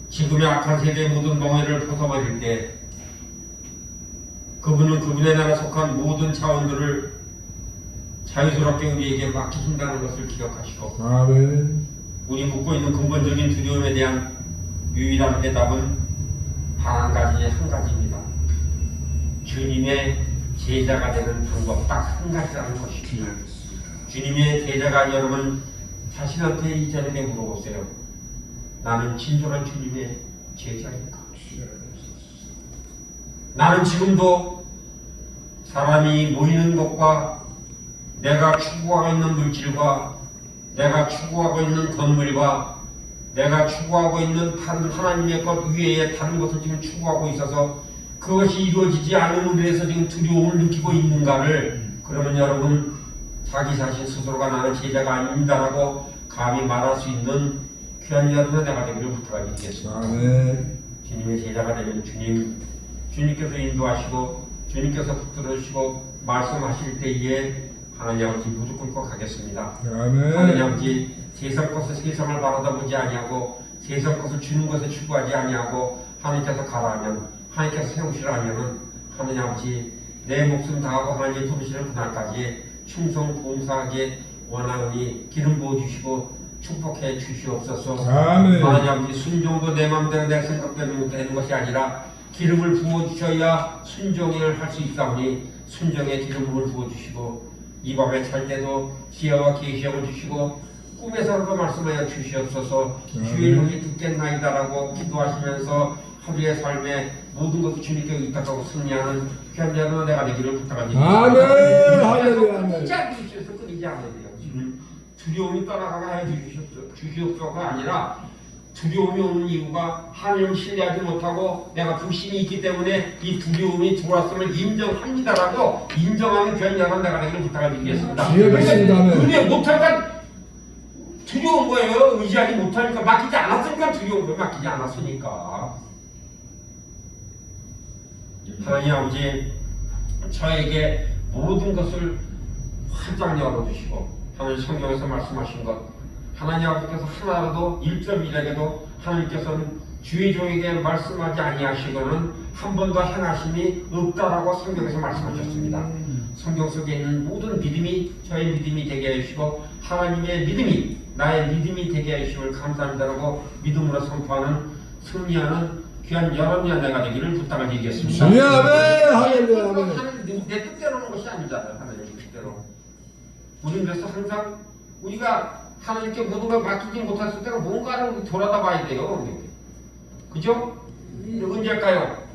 지금의 악한 세계의 모든 멍에를 벗어버릴 때 그분은 그분의 나라에 속한 모든 차원들을 자유스럽게 우리에게 맡기신다는 것을 기억하시고 아멘. 우리 묻고 있는 근본적인 두려움에 대한 유일한 해답은 한 가지입니다. 주님의 제자가 되는 방법 딱 한 가지라는 것입니다. 주님의 제자가 여러분 자신한테 이 자리에 물어보세요. 나는 진정한 주님의 제자인가? 나는 지금도 사람이 모이는 것과 내가 추구하고 있는 물질과 내가 추구하고 있는 건물과 내가 추구하고 있는 다른 하나님의 것 위에 다른 것을 지금 추구하고 있어서 그것이 이루어지지 않음으로 해서 지금 두려움을 느끼고 있는가를 그러면 여러분 자기 자신 스스로가 나는 제자가 아닙니다라고 감히 말할 수 있는 귀한 여러분의 내가 되기를 부탁드리겠습니다. 아멘. 주님의 제자가 되면 주님께서 인도하시고 주님께서 붙들으시고 말씀하실 때에 하나님 아버지 무릎 꿇고 가겠습니다. 하나님 아멘. 아버지 세상 것을 세상을 바라다보지 아니하고 세상 것을 주는 것에 추구하지 아니하고 하나님께서 가라 하면 하나님께서 세우시라 하면은 하나님 아버지 내 목숨 다하고 하나님 부르시는 그날까지 충성 봉사하게 원하오니 기름 부어주시고 축복해 주시옵소서. 아멘. 하나님 아버지 순종도 내 마음대로 내 생각대로 되는 것이 아니라 기름을 부어주셔야 순종을 할 수 있사오니 순종의 기름을 부어주시고 이 밤에 잘 때도 지혜와 계시형을 주시고 꿈에서도 말씀하여 주시옵소서. 주의 형이 듣겠나이다라고 기도하시면서 하루의 삶에 모든 것을 주님께 의탁하고 승리하는 귀한 자로 내가 되기를 부탁합니다. 아멘. 할렐루야. 아멘. 끊이지 않게 주셔서 끊이지 않아야 돼요. 지금 두려움이 떠나가게 해 주시옵소서가 아니라 두려움이 오는 이유가 하나님을 신뢰하지 못하고 내가 불신이 있기 때문에 이 두려움이 들어왔음을 인정합니다라고 인정하는 귀한 자로 내가 되기를 부탁드리겠습니다. 지혜롭습니다. 아멘. 의뢰 못하니까 두려운 거예요. 의지하지 못하니까 맡기지 않았으니까 두려운 거예요. 맡기지 않았으니까. 하나님 아버지 저에게 모든 것을 활짝 열어주시고 하나님 성경에서 말씀하신 것 하나님 아버지께서 하나라도 1.1에게도 하나님께서는 주의 종에게 말씀하지 아니하시고는 한 번도 행하심이 없다라고 성경에서 말씀하셨습니다. 성경 속에 있는 모든 믿음이 저의 믿음이 되게 해주시고 하나님의 믿음이 나의 믿음이 되게 해주심을 감사합니다라고 믿음으로 선포하는 승리하는 귀한 여러분의 내가 되기를 부탁을 드리겠습니다. 아멘. 할렐루야. 아멘. 하나님 내 뜻대로 하는 것이 아니잖아요. 하나님 뜻대로. 우리는 그래서 항상 우리가 하나님께 모든 걸 맡기지 못했을 때가 뭔가를 돌아다 봐야 돼요. 그죠? 언제일까요?